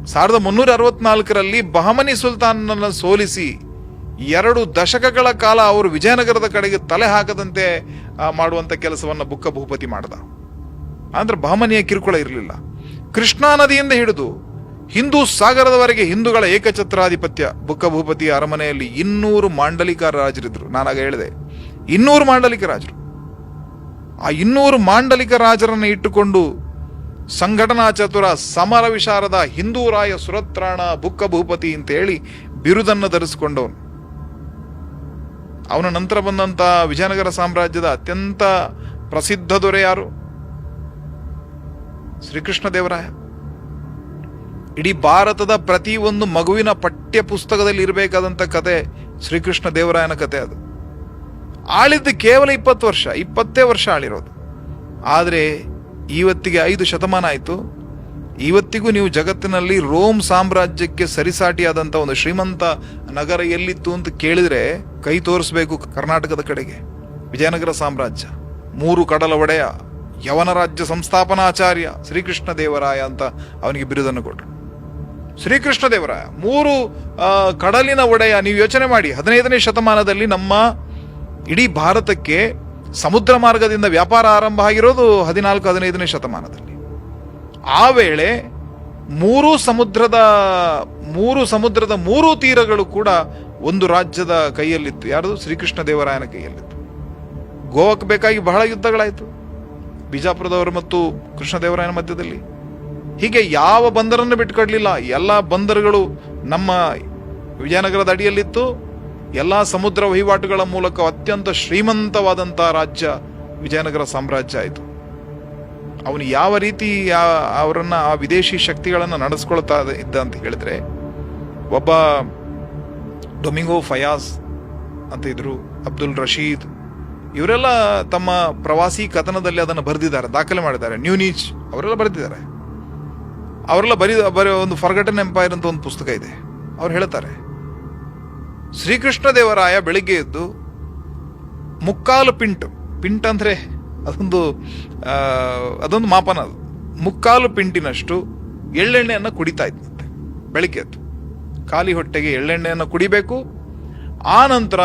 S1: 1364ರಲ್ಲಿ ಬಹಮನಿ ಸುಲ್ತಾನನ್ನ ಸೋಲಿಸಿ 2 ದಶಕಗಳ ಕಾಲ ಅವರು ವಿಜಯನಗರದ ಕಡೆಗೆ ತಲೆ ಹಾಕದಂತೆ ಮಾಡುವಂತ ಕೆಲಸವನ್ನ ಬುಕ್ಕ ಭೂಪತಿ ಮಾಡ್ದ. ಅಂದ್ರೆ ಬಹಮನಿಯ ಕಿರುಕುಳ ಇರಲಿಲ್ಲ. ಕೃಷ್ಣಾ ನದಿಯಿಂದ ಹಿಡಿದು ಹಿಂದೂ ಸಾಗರದವರೆಗೆ ಹಿಂದೂಗಳ ಏಕಛತ್ರಾಧಿಪತ್ಯ. ಬುಕ್ಕ ಭೂಪತಿಯ ಅರಮನೆಯಲ್ಲಿ 200 ಮಾಂಡಲಿಕ ರಾಜರಿದ್ರು. ನಾನಾಗ ಹೇಳಿದೆ 200 ಮಾಂಡಲಿಕ ರಾಜರು. ಆ 200 ಮಾಂಡಲಿಕ ರಾಜರನ್ನು ಇಟ್ಟುಕೊಂಡು ಸಂಘಟನಾ ಚತುರ, ಸಮರ ವಿಶಾರದ, ಹಿಂದೂ ರಾಯ ಸುರತ್ರಾಣ ಬುಕ್ಕ ಭೂಪತಿ ಅಂತ ಹೇಳಿ ಬಿರುದನ್ನು ಧರಿಸಿಕೊಂಡವನು. ಅವನ ನಂತರ ಬಂದಂತ ವಿಜಯನಗರ ಸಾಮ್ರಾಜ್ಯದ ಅತ್ಯಂತ ಪ್ರಸಿದ್ಧ ದೊರೆ ಯಾರು? ಶ್ರೀಕೃಷ್ಣ ದೇವರಾಯ. ಇಡೀ ಭಾರತದ ಪ್ರತಿಯೊಂದು ಮಗುವಿನ ಪಠ್ಯ ಪುಸ್ತಕದಲ್ಲಿ ಇರಬೇಕಾದಂತ ಕತೆ ಶ್ರೀಕೃಷ್ಣ ದೇವರಾಯನ ಕತೆ. ಅದು ಆಳಿದ್ದು ಕೇವಲ 20 ವರ್ಷ ಆಳಿರೋದು. ಆದರೆ ಇವತ್ತಿಗೆ 5 ಶತಮಾನ ಆಯಿತು. ಇವತ್ತಿಗೂ ನೀವು ಜಗತ್ತಿನಲ್ಲಿ ರೋಮ್ ಸಾಮ್ರಾಜ್ಯಕ್ಕೆ ಸರಿಸಾಟಿಯಾದಂಥ ಒಂದು ಶ್ರೀಮಂತ ನಗರ ಎಲ್ಲಿತ್ತು ಅಂತ ಕೇಳಿದ್ರೆ ಕೈ ತೋರಿಸ್ಬೇಕು ಕರ್ನಾಟಕದ ಕಡೆಗೆ. ವಿಜಯನಗರ ಸಾಮ್ರಾಜ್ಯ, 3 ಕಡಲ ಒಡೆಯ, ಯವನ ರಾಜ್ಯ ಸಂಸ್ಥಾಪನಾಚಾರ್ಯ ಶ್ರೀಕೃಷ್ಣ ದೇವರಾಯ ಅಂತ ಅವನಿಗೆ ಬಿರುದನ್ನು ಕೊಟ್ಟರು. ಶ್ರೀಕೃಷ್ಣ ದೇವರಾಯ 3 ಕಡಲಿನ ಒಡೆಯ. ನೀವು ಯೋಚನೆ ಮಾಡಿ, 15ನೇ ಶತಮಾನದಲ್ಲಿ ನಮ್ಮ ಇಡೀ ಭಾರತಕ್ಕೆ ಸಮುದ್ರ ಮಾರ್ಗದಿಂದ ವ್ಯಾಪಾರ ಆರಂಭ ಆಗಿರೋದು 14-15ನೇ ಶತಮಾನದಲ್ಲಿ. ಆ ವೇಳೆ 3 ಸಮುದ್ರದ 3 ತೀರಗಳು ಕೂಡ ಒಂದು ರಾಜ್ಯದ ಕೈಯಲ್ಲಿತ್ತು. ಯಾರದು? ಶ್ರೀಕೃಷ್ಣ ದೇವರಾಯನ ಕೈಯಲ್ಲಿತ್ತು. ಗೋವಾಕ್ಕೆ ಬೇಕಾಗಿ ಬಹಳ ಯುದ್ಧಗಳಾಯಿತು, ಬಿಜಾಪುರದವರು ಮತ್ತು ಕೃಷ್ಣದೇವರಾಯನ ಮಧ್ಯದಲ್ಲಿ. ಹೀಗೆ ಯಾವ ಬಂದರನ್ನು ಬಿಟ್ಟುಕೊಡ್ಲಿಲ್ಲ. ಎಲ್ಲ ಬಂದರುಗಳು ನಮ್ಮ ವಿಜಯನಗರದ ಅಡಿಯಲ್ಲಿತ್ತು. ಎಲ್ಲ ಸಮುದ್ರ ವಹಿವಾಟುಗಳ ಮೂಲಕ ಅತ್ಯಂತ ಶ್ರೀಮಂತವಾದಂತಹ ರಾಜ್ಯ ವಿಜಯನಗರ ಸಾಮ್ರಾಜ್ಯ ಆಯಿತು. ಅವನು ಯಾವ ರೀತಿ ಅವರನ್ನ ಆ ವಿದೇಶಿ ಶಕ್ತಿಗಳನ್ನು ನಡೆಸ್ಕೊಳ್ತಾ ಇದ್ದ ಅಂತ ಹೇಳಿದ್ರೆ, ಒಬ್ಬ ಡೊಮಿಂಗೋ ಫಯಾಜ್ ಅಂತ ಇದ್ರು, ಅಬ್ದುಲ್ ರಶೀದ್, ಇವರೆಲ್ಲ ತಮ್ಮ ಪ್ರವಾಸಿ ಕಥನದಲ್ಲಿ ಅದನ್ನು ಬರೆದಿದ್ದಾರೆ, ದಾಖಲೆ ಮಾಡಿದ್ದಾರೆ. ನ್ಯೂನೀಚ್ ಅವರೆಲ್ಲ ಬರೆದಿದ್ದಾರೆ. ಅವರೆಲ್ಲ ಬರೀ ಒಂದು ಫರ್ಗಟನ್ ಎಂಪೈರ್ ಅಂತ ಒಂದು ಪುಸ್ತಕ ಇದೆ. ಅವ್ರು ಹೇಳ್ತಾರೆ, ಶ್ರೀಕೃಷ್ಣ ದೇವರಾಯ ಬೆಳಿಗ್ಗೆ ಎದ್ದು 3/4 ಪಿಂಟ್ ಅಂದ್ರೆ ಅದೊಂದು ಮಾಪನ. ಅದು 3/4 ಪಿಂಟಿನಷ್ಟು ಎಳ್ಳೆಣ್ಣೆಯನ್ನು ಕುಡಿತಾ ಇದ್ದಂತೆ ಬೆಳಿಗ್ಗೆ ಎದ್ದು. ಖಾಲಿ ಹೊಟ್ಟೆಗೆ ಎಳ್ಳೆಣ್ಣೆಯನ್ನು ಕುಡಿಬೇಕು. ಆ ನಂತರ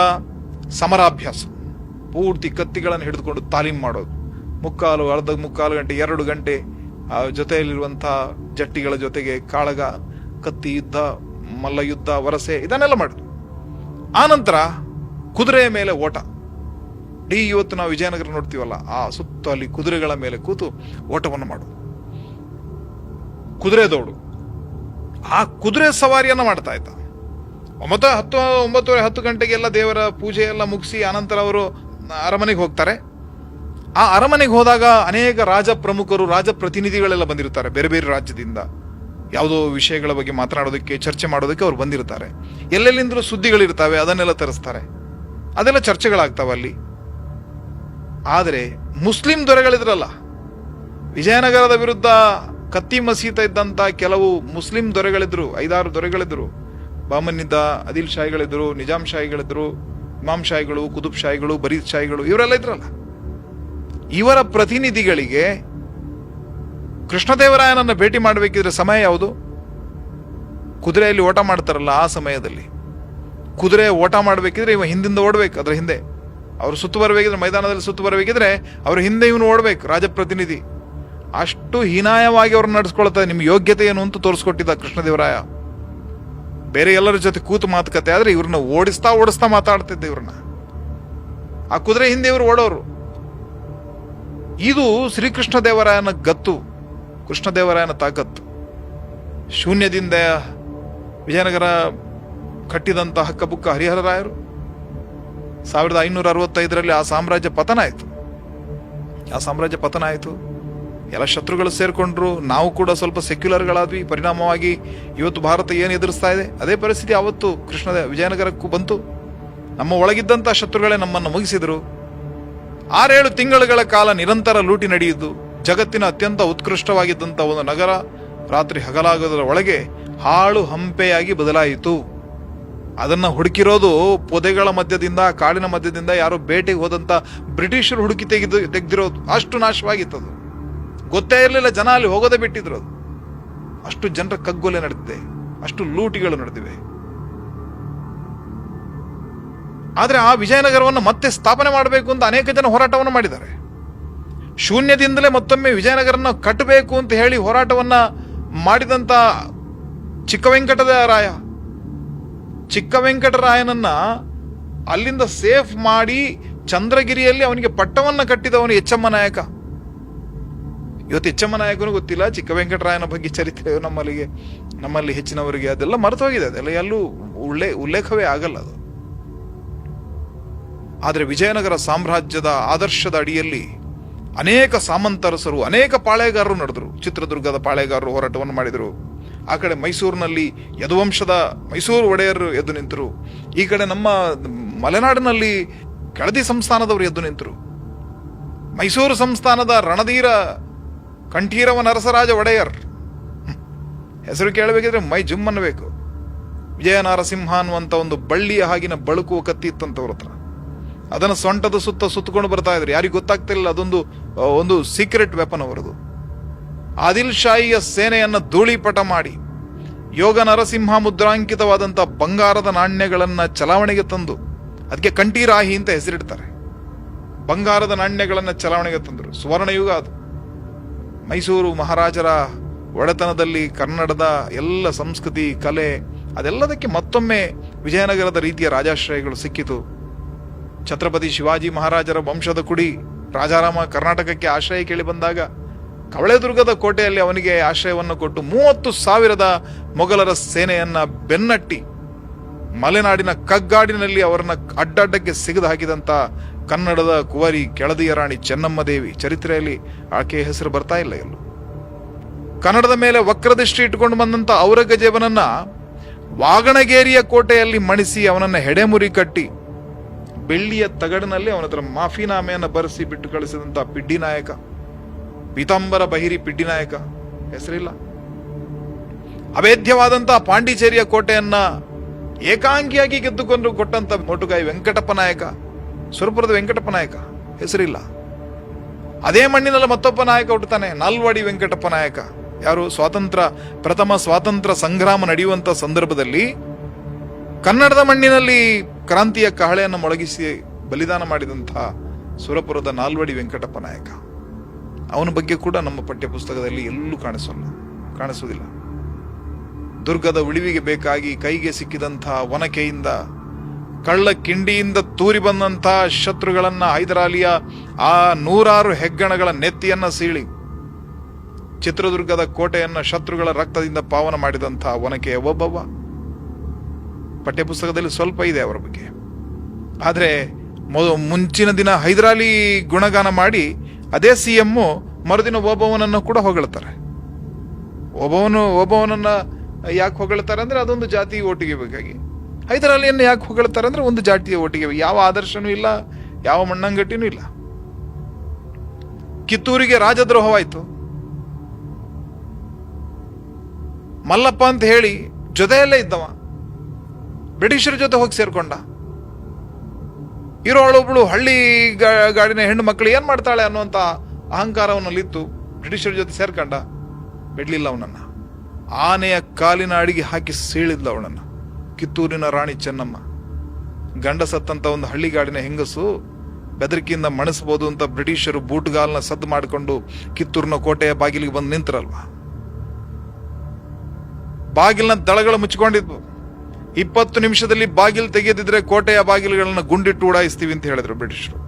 S1: ಸಮರಾಭ್ಯಾಸ, ಪೂರ್ತಿ ಕತ್ತಿಗಳನ್ನು ಹಿಡಿದುಕೊಂಡು ತಾಲೀಮ್ ಮಾಡೋದು. 3/4 ಗಂಟೆ 2 ಗಂಟೆ ಜೊತೆಯಲ್ಲಿರುವಂತಹ ಜಟ್ಟಿಗಳ ಜೊತೆಗೆ ಕಾಳಗ, ಕತ್ತಿ ಯುದ್ಧ, ಮಲ್ಲ ಯುದ್ಧ, ವರಸೆ, ಇದನ್ನೆಲ್ಲ ಮಾಡುದು. ಆನಂತರ ಕುದುರೆಯ ಮೇಲೆ ಓಟ. ಇವತ್ತು ನಾವು ವಿಜಯನಗರ ನೋಡ್ತೀವಲ್ಲ, ಆ ಸುತ್ತ ಅಲ್ಲಿ ಕುದುರೆಗಳ ಮೇಲೆ ಕೂತು ಓಟವನ್ನು ಮಾಡೋದು, ಕುದುರೆ ದೌಡು. ಆ ಕುದುರೆ ಸವಾರಿಯನ್ನ ಮಾಡ್ತಾ ಇದ್ದ. 9:10 ಗಂಟೆಗೆಲ್ಲ ದೇವರ ಪೂಜೆ ಎಲ್ಲ ಮುಗಿಸಿ ಅನಂತರ ಅವರು ಅರಮನೆಗೆ ಹೋಗ್ತಾರೆ. ಆ ಅರಮನೆಗೆ ಹೋದಾಗ ಅನೇಕ ರಾಜ ಪ್ರಮುಖರು, ರಾಜ ಪ್ರತಿನಿಧಿಗಳೆಲ್ಲ ಬಂದಿರ್ತಾರೆ ಬೇರೆ ಬೇರೆ ರಾಜ್ಯದಿಂದ. ಯಾವುದೋ ವಿಷಯಗಳ ಬಗ್ಗೆ ಮಾತನಾಡೋದಕ್ಕೆ, ಚರ್ಚೆ ಮಾಡೋದಕ್ಕೆ ಅವ್ರು ಬಂದಿರ್ತಾರೆ. ಎಲ್ಲೆಲ್ಲಿಂದಲೂ ಸುದ್ದಿಗಳಿರ್ತಾವೆ, ಅದನ್ನೆಲ್ಲ ತರಿಸ್ತಾರೆ, ಅದೆಲ್ಲ ಚರ್ಚೆಗಳಾಗ್ತಾವೆ ಅಲ್ಲಿ. ಆದರೆ ಮುಸ್ಲಿಂ ದೊರೆಗಳಿದ್ರಲ್ಲ, ವಿಜಯನಗರದ ವಿರುದ್ಧ ಕತ್ತಿ ಮಸೀತ ಇದ್ದಂತ ಕೆಲವು ಮುಸ್ಲಿಂ ದೊರೆಗಳಿದ್ರು, 5-6 ದೊರೆಗಳಿದ್ರು. ಬಾಮನ್ನಿದ್ದ, ಆದಿಲ್ ಶಾಹಿಗಳಿದ್ರು, ನಿಜಾಂ ಶಾಹಿಗಳಿದ್ರು, ಇಮಾಮ್ ಶಾಹಿಗಳು, ಕುತುಬ್ ಶಾಹಿಗಳು, ಬರೀದ್ ಶಾಹಿಗಳು, ಇವರೆಲ್ಲ ಇದ್ರಲ್ಲ. ಇವರ ಪ್ರತಿನಿಧಿಗಳಿಗೆ ಕೃಷ್ಣದೇವರಾಯನನ್ನ ಭೇಟಿ ಮಾಡಬೇಕಿದ್ರೆ ಸಮಯ ಯಾವುದು? ಕುದುರೆಯಲ್ಲಿ ಓಟ ಮಾಡ್ತಾರಲ್ಲ ಆ ಸಮಯದಲ್ಲಿ. ಕುದುರೆ ಓಟ ಮಾಡಬೇಕಿದ್ರೆ ಇವ ಹಿಂದಿಂದ ಓಡ್ಬೇಕು, ಅದ್ರ ಹಿಂದೆ. ಅವರು ಸುತ್ತು ಬರಬೇಕಿದ್ರೆ, ಮೈದಾನದಲ್ಲಿ ಸುತ್ತು ಬರಬೇಕಿದ್ರೆ ಅವ್ರ ಹಿಂದೆ ಇವನು ಓಡ್ಬೇಕು, ರಾಜಪ್ರತಿನಿಧಿ. ಅಷ್ಟು ಹೀನಾಯವಾಗಿ ಅವ್ರನ್ನ ನಡೆಸ್ಕೊಳ್ತಾರೆ. ನಿಮ್ಗೆ ಯೋಗ್ಯತೆ ಏನು ಅಂತ ತೋರಿಸ್ಕೊಟ್ಟಿದ್ದ ಕೃಷ್ಣದೇವರಾಯ. ಬೇರೆ ಎಲ್ಲರ ಜೊತೆ ಕೂತು ಮಾತುಕತೆ ಆದ್ರೆ ಇವ್ರನ್ನ ಓಡಿಸ್ತಾ ಮಾತಾಡ್ತಿದ್ದೆ ಇವ್ರನ್ನ. ಆ ಕುದುರೆ ಹಿಂದೆ ಇವರು ಓಡೋರು. ಇದು ಶ್ರೀಕೃಷ್ಣ ದೇವರಾಯನ ಗತ್ತು, ಕೃಷ್ಣದೇವರಾಯನ ತಾಕತ್ತು. ಶೂನ್ಯದಿಂದ ವಿಜಯನಗರ ಕಟ್ಟಿದಂತ ಹಕ್ಕಬುಕ್ಕ ಹರಿಹರರಾಯರು 1565ರಲ್ಲಿ ಆ ಸಾಮ್ರಾಜ್ಯ ಪತನ ಆಯಿತು. ಎಲ್ಲ ಶತ್ರುಗಳು ಸೇರ್ಕೊಂಡ್ರು. ನಾವು ಕೂಡ ಸ್ವಲ್ಪ ಸೆಕ್ಯುಲರ್ಗಳಾದ್ವಿ. ಪರಿಣಾಮವಾಗಿ ಇವತ್ತು ಭಾರತ ಏನು ಎದುರಿಸ್ತಾ ಇದೆ ಅದೇ ಪರಿಸ್ಥಿತಿ ಅವತ್ತು ವಿಜಯನಗರಕ್ಕೂ ಬಂತು. ನಮ್ಮ ಒಳಗಿದ್ದಂಥ ಶತ್ರುಗಳೇ ನಮ್ಮನ್ನು ಮುಗಿಸಿದರು. 6-7 ತಿಂಗಳುಗಳ ಕಾಲ ನಿರಂತರ ಲೂಟಿ ನಡೆಯಿದ್ದು. ಜಗತ್ತಿನ ಅತ್ಯಂತ ಉತ್ಕೃಷ್ಟವಾಗಿದ್ದಂಥ ಒಂದು ನಗರ ರಾತ್ರಿ ಹಗಲಾಗೋದರ ಒಳಗೆ ಹಾಳು ಹಂಪೆಯಾಗಿ ಬದಲಾಯಿತು. ಅದನ್ನ ಹುಡುಕಿರೋದು ಪೊದೆಗಳ ಮಧ್ಯದಿಂದ, ಕಾಡಿನ ಮಧ್ಯದಿಂದ ಯಾರೋ ಬೇಟೆಗೆ ಹೋದಂತ ಬ್ರಿಟಿಷರು ಹುಡುಕಿ ತೆಗೆದಿರೋದು. ಅಷ್ಟು ನಾಶವಾಗಿತ್ತದು. ಗೊತ್ತೇ ಇರಲಿಲ್ಲ, ಜನ ಅಲ್ಲಿ ಹೋಗೋದೇ ಬಿಟ್ಟಿದ್ರು. ಅದು ಅಷ್ಟು ಜನರ ಕಗ್ಗೊಲೆ ನಡೆದಿದೆ, ಅಷ್ಟು ಲೂಟಿಗಳು ನಡೆದಿವೆ. ಆದ್ರೆ ಆ ವಿಜಯನಗರವನ್ನು ಮತ್ತೆ ಸ್ಥಾಪನೆ ಮಾಡಬೇಕು ಅಂತ ಅನೇಕ ಜನ ಹೋರಾಟವನ್ನು ಮಾಡಿದ್ದಾರೆ. ಶೂನ್ಯದಿಂದಲೇ ಮತ್ತೊಮ್ಮೆ ವಿಜಯನಗರನ ಕಟ್ಟಬೇಕು ಅಂತ ಹೇಳಿ ಹೋರಾಟವನ್ನ ಮಾಡಿದಂತ ಚಿಕ್ಕ ವೆಂಕಟರಾಯನನ್ನ ಅಲ್ಲಿಂದ ಸೇಫ್ ಮಾಡಿ ಚಂದ್ರಗಿರಿಯಲ್ಲಿ ಅವನಿಗೆ ಪಟ್ಟವನ್ನ ಕಟ್ಟಿದವನು ಎಚ್ಚಮ್ಮ ನಾಯಕ. ಇವತ್ತು ಎಚ್ಚಮ್ಮ ನಾಯಕನು ಗೊತ್ತಿಲ್ಲ, ಚಿಕ್ಕ ವೆಂಕಟರಾಯನ ಬಗ್ಗೆ ಚರಿತ್ರೆ ನಮ್ಮಲ್ಲಿ ಹೆಚ್ಚಿನವರಿಗೆ ಅದೆಲ್ಲ ಮರೆತು ಹೋಗಿದೆ. ಅದೆಲ್ಲ ಎಲ್ಲೂ ಉಲ್ಲೇಖವೇ ಆಗಲ್ಲ ಅದು. ಆದರೆ ವಿಜಯನಗರ ಸಾಮ್ರಾಜ್ಯದ ಆದರ್ಶದ ಅಡಿಯಲ್ಲಿ ಅನೇಕ ಸಾಮಂತರಸರು, ಅನೇಕ ಪಾಳೆಗಾರರು ನಡೆದರು. ಚಿತ್ರದುರ್ಗದ ಪಾಳೆಗಾರರು ಹೋರಾಟವನ್ನು ಮಾಡಿದರು. ಆ ಕಡೆ ಮೈಸೂರಿನಲ್ಲಿ ಯದುವಂಶದ ಮೈಸೂರು ಒಡೆಯರು ಎದ್ದು ನಿಂತರು. ಈ ಕಡೆ ನಮ್ಮ ಮಲೆನಾಡಿನಲ್ಲಿ ಕೆಳದಿ ಸಂಸ್ಥಾನದವರು ಎದ್ದು ನಿಂತರು. ಮೈಸೂರು ಸಂಸ್ಥಾನದ ರಣಧೀರ ಕಂಠೀರವ ನರಸರಾಜ ಒಡೆಯರ್ ಹೆಸರು ಕೇಳಬೇಕಿದ್ರೆ ಮೈ ಜುಮ್ ಅನ್ನಬೇಕು. ವಿಜಯ ನರಸಿಂಹ ಅನ್ನುವಂತ ಒಂದು ಬಳ್ಳಿಯ ಹಾಗಿನ ಬಳುಕುವ ಕತ್ತಿ ಇತ್ತಂತವ್ರ ಹತ್ರ. ಅದನ್ನು ಸೊಂಟದ ಸುತ್ತಕೊಂಡು ಬರ್ತಾ ಇದ್ರು. ಯಾರಿಗೂ ಗೊತ್ತಾಗ್ತಿಲ್ಲ, ಒಂದು ಸೀಕ್ರೆಟ್ ವೆಪನ್ ಅವರದು. ಆದಿಲ್ ಶಾಹಿಯ ಸೇನೆಯನ್ನ ಧೂಳಿಪಟ ಮಾಡಿ ಯೋಗ ನರಸಿಂಹ ಮುದ್ರಾಂಕಿತವಾದಂತಹ ಬಂಗಾರದ ನಾಣ್ಯಗಳನ್ನ ಚಲಾವಣೆಗೆ ತಂದು, ಅದಕ್ಕೆ ಕಂಠೀರಾಹಿ ಅಂತ ಹೆಸರಿಡ್ತಾರೆ. ಬಂಗಾರದ ನಾಣ್ಯಗಳನ್ನ ಚಲಾವಣೆಗೆ ತಂದರು. ಸುವರ್ಣಯುಗ ಅದು. ಮೈಸೂರು ಮಹಾರಾಜರ ಒಡೆತನದಲ್ಲಿ ಕನ್ನಡದ ಎಲ್ಲ ಸಂಸ್ಕೃತಿ, ಕಲೆ ಅದೆಲ್ಲದಕ್ಕೆ ಮತ್ತೊಮ್ಮೆ ವಿಜಯನಗರದ ರೀತಿಯ ರಾಜಾಶ್ರಯಗಳು ಸಿಕ್ಕಿತು. ಛತ್ರಪತಿ ಶಿವಾಜಿ ಮಹಾರಾಜರ ವಂಶದ ಕುಡಿ ರಾಜಾರಾಮ ಕರ್ನಾಟಕಕ್ಕೆ ಆಶ್ರಯ ಕೇಳಿ ಬಂದಾಗ ಕವಳೆದುರ್ಗದ ಕೋಟೆಯಲ್ಲಿ ಅವನಿಗೆ ಆಶ್ರಯವನ್ನು ಕೊಟ್ಟು 30,000 ಮೊಘಲರ ಸೇನೆಯನ್ನ ಬೆನ್ನಟ್ಟಿ ಮಲೆನಾಡಿನ ಕಗ್ಗಾಡಿನಲ್ಲಿ ಅವರನ್ನ ಅಡ್ಡಡ್ಡಕ್ಕೆ ಸಿಗದು ಹಾಕಿದಂತ ಕನ್ನಡದ ಕುವರಿ ಕೆಳದಿಯ ರಾಣಿ ಚೆನ್ನಮ್ಮ ದೇವಿ ಚರಿತ್ರೆಯಲ್ಲಿ ಆಕೆಯ ಹೆಸರು ಬರ್ತಾ ಇಲ್ಲ ಎಲ್ಲೂ. ಕನ್ನಡದ ಮೇಲೆ ವಕ್ರದೃಷ್ಟಿ ಇಟ್ಟುಕೊಂಡು ಬಂದಂತ ಔರಂಗಜೇಬನನ್ನ ವಾಗಣಗೇರಿಯ ಕೋಟೆಯಲ್ಲಿ ಮಣಿಸಿ ಅವನನ್ನ ಹೆಡೆಮುರಿ ಕಟ್ಟಿ ಬೆಳ್ಳಿಯ ತಗಡಿನಲ್ಲಿ ಅವನ ಹತ್ರ ಮಾಫಿನಾಮೆಯನ್ನು ಬರೆಸಿ ಬಿಟ್ಟು ಕಳಿಸಿದಂತ ಪಿಡ್ಡಿ ನಾಯಕ, ಪೀತಾಂಬರ ಬಹಿರಿ ಪಿಡ್ಡಿ ನಾಯಕ ಹೆಸರಿಲ್ಲ. ಅವೇದ್ಯವಾದಂತಹ ಪಾಂಡಿಚೇರಿಯ ಕೋಟೆಯನ್ನ ಏಕಾಂಗಿಯಾಗಿ ಗೆದ್ದುಕೊಂಡು ಕೊಟ್ಟಂತ ಮೋಟುಗಾಯಿ ವೆಂಕಟಪ್ಪ ನಾಯಕ, ಸುರಪುರದ ವೆಂಕಟಪ್ಪ ನಾಯಕ ಹೆಸರಿಲ್ಲ. ಅದೇ ಮಣ್ಣಿನಲ್ಲಿ ಮತ್ತೊಬ್ಬ ನಾಯಕ ಹುಟ್ಟುತ್ತಾನೆ, ನಾಲ್ವಾಡಿ ವೆಂಕಟಪ್ಪ ನಾಯಕ. ಯಾರು? ಪ್ರಥಮ ಸ್ವಾತಂತ್ರ್ಯ ಸಂಗ್ರಾಮ ನಡೆಯುವಂತ ಸಂದರ್ಭದಲ್ಲಿ ಕನ್ನಡದ ಮಣ್ಣಿನಲ್ಲಿ ಕ್ರಾಂತಿಯ ಕಹಳೆಯನ್ನು ಮೊಳಗಿಸಿ ಬಲಿದಾನ ಮಾಡಿದಂತಹ ಸುರಪುರದ ನಾಲ್ವಡಿ ವೆಂಕಟಪ್ಪ ನಾಯಕ. ಅವನ ಬಗ್ಗೆ ಕೂಡ ನಮ್ಮ ಪಠ್ಯ ಪುಸ್ತಕದಲ್ಲಿ ಎಲ್ಲೂ ಕಾಣಿಸುವುದಿಲ್ಲ. ದುರ್ಗದ ಉಳಿವಿಗೆ ಬೇಕಾಗಿ ಕೈಗೆ ಸಿಕ್ಕಿದಂತಹ ಒನಕೆಯಿಂದ, ಕಳ್ಳ ಕಿಂಡಿಯಿಂದ ತೂರಿ ಬಂದಂತಹ ಶತ್ರುಗಳನ್ನ, ಹೈದರಾಲಿಯ ಆ 100 ಹೆಗ್ಗಣಗಳ ನೆತ್ತಿಯನ್ನ ಸೀಳಿ ಚಿತ್ರದುರ್ಗದ ಕೋಟೆಯನ್ನ ಶತ್ರುಗಳ ರಕ್ತದಿಂದ ಪಾವನ ಮಾಡಿದಂತಹ ಒನಕೆಯ ಒಬ್ಬವ. ಪಠ್ಯಪುಸ್ತಕದಲ್ಲಿ ಸ್ವಲ್ಪ ಇದೆ ಅವರ ಬಗ್ಗೆ. ಆದರೆ ಮುಂಚಿನ ದಿನ ಹೈದರಾಲಿ ಗುಣಗಾನ ಮಾಡಿ ಅದೇ CM ಮರುದಿನ ಓಬವ್ವನನ್ನು ಕೂಡ ಹೊಗಳ್ತಾರೆ. ಒಬ್ಬವನನ್ನ ಯಾಕೆ ಹೊಗಳ್ತಾರೆ ಅಂದ್ರೆ ಅದೊಂದು ಜಾತಿ ಓಟಿಗೆ ಬೇಕಾಗಿ, ಹೈದರಾಲಿಯನ್ನು ಯಾಕೆ ಹೊಗಳ್ತಾರೆ ಅಂದ್ರೆ ಒಂದು ಜಾತಿಯ ಓಟಿಗೆ. ಯಾವ ಆದರ್ಶನೂ ಇಲ್ಲ, ಯಾವ ಮಣ್ಣಂಗಟ್ಟಿನೂ ಇಲ್ಲ. ಕಿತ್ತೂರಿಗೆ ರಾಜದ್ರೋಹವಾಯ್ತು. ಮಲ್ಲಪ್ಪ ಅಂತ ಹೇಳಿ ಜೊತೆಯಲ್ಲೇ ಇದ್ದವ ಬ್ರಿಟಿಷರ ಜೊತೆ ಹೋಗಿ ಸೇರ್ಕೊಂಡ. ಇರೋಳೊಬ್ಳು ಹಳ್ಳಿ ಗಾಡಿನ ಹೆಣ್ಣು ಮಕ್ಕಳು ಏನ್ ಮಾಡ್ತಾಳೆ ಅನ್ನುವಂತ ಅಹಂಕಾರವನ್ನಲ್ಲಿತ್ತು, ಬ್ರಿಟಿಷರ ಜೊತೆ ಸೇರ್ಕೊಂಡ. ಬಿಡ್ಲಿಲ್ಲ ಅವನನ್ನ. ಆನೆಯ ಕಾಲಿನ ಅಡಿಗೆ ಹಾಕಿ ಸೀಳಿದ್ಲ ಅವನನ್ನ ಕಿತ್ತೂರಿನ ರಾಣಿ ಚೆನ್ನಮ್ಮ. ಗಂಡ ಸತ್ತಂತ ಒಂದು ಹಳ್ಳಿಗಾಡಿನ ಹೆಂಗಸು ಬೆದರಿಕೆಯಿಂದ ಮಣಿಸಬಹುದು ಅಂತ ಬ್ರಿಟಿಷರು ಬೂಟ್ಗಾಲ್ನ ಸದ್ದು ಮಾಡಿಕೊಂಡು ಕಿತ್ತೂರಿನ ಕೋಟೆಯ ಬಾಗಿಲಿಗೆ ಬಂದು ನಿಂತರಲ್ವಾ. ಬಾಗಿಲಿನ ದಳಗಳು ಮುಚ್ಕೊಂಡಿದ್ವು. 20 ನಿಮಿಷದಲ್ಲಿ ಬಾಗಿಲು ತೆಗೆದಿದ್ರೆ ಕೋಟೆಯ ಬಾಗಿಲುಗಳನ್ನ ಗುಂಡಿಟ್ಟು ಉಡಾಯಿಸ್ತೀವಿ ಅಂತ ಹೇಳಿದ್ರು ಬ್ರಿಟಿಷರು.